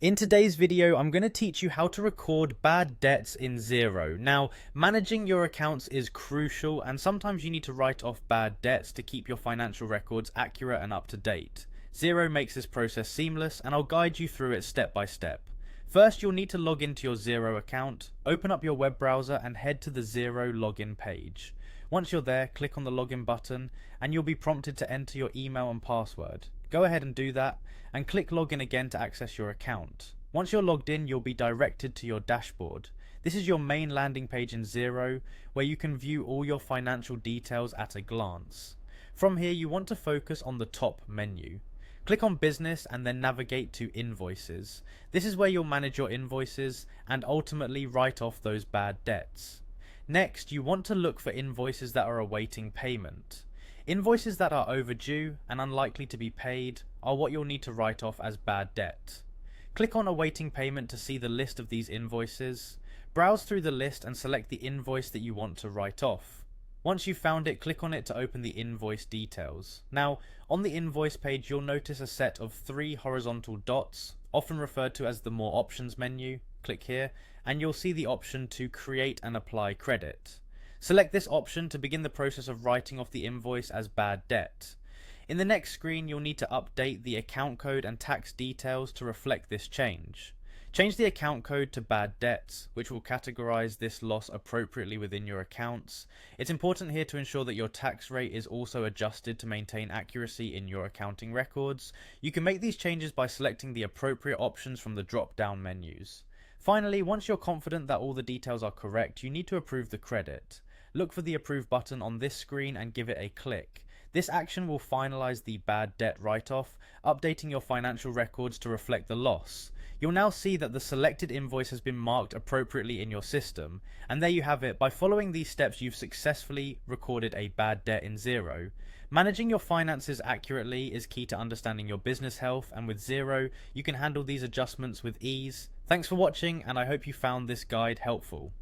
In today's video, I'm going to teach you how to record bad debts in Xero. Now, managing your accounts is crucial, and sometimes you need to write off bad debts to keep your financial records accurate and up to date. Xero makes this process seamless, and I'll guide you through it step by step. First, you'll need to log into your Xero account, open up your web browser and head to the Xero login page. Once you're there, click on the login button and you'll be prompted to enter your email and password. Go ahead and do that and click login again to access your account. Once you're logged in, you'll be directed to your dashboard. This is your main landing page in Xero, where you can view all your financial details at a glance. From here, you want to focus on the top menu. Click on Business and then navigate to Invoices. This is where you'll manage your invoices and ultimately write off those bad debts. Next, you want to look for invoices that are awaiting payment. Invoices that are overdue and unlikely to be paid are what you'll need to write off as bad debt. Click on Awaiting Payment to see the list of these invoices. Browse through the list and select the invoice that you want to write off. Once you've found it, click on it to open the invoice details. Now, on the invoice page, you'll notice a set of 3 horizontal dots, often referred to as the More Options menu. Click here, and you'll see the option to create and apply credit. Select this option to begin the process of writing off the invoice as bad debt. In the next screen, you'll need to update the account code and tax details to reflect this change. Change the account code to bad debts, which will categorize this loss appropriately within your accounts. It's important here to ensure that your tax rate is also adjusted to maintain accuracy in your accounting records. You can make these changes by selecting the appropriate options from the drop-down menus. Finally, once you're confident that all the details are correct, you need to approve the credit. Look for the Approve button on this screen and give it a click. This action will finalize the bad debt write-off, updating your financial records to reflect the loss. You'll now see that the selected invoice has been marked appropriately in your system, and there you have it. By following these steps, you've successfully recorded a bad debt in Xero. Managing your finances accurately is key to understanding your business health, and with Xero, you can handle these adjustments with ease. Thanks for watching, and I hope you found this guide helpful.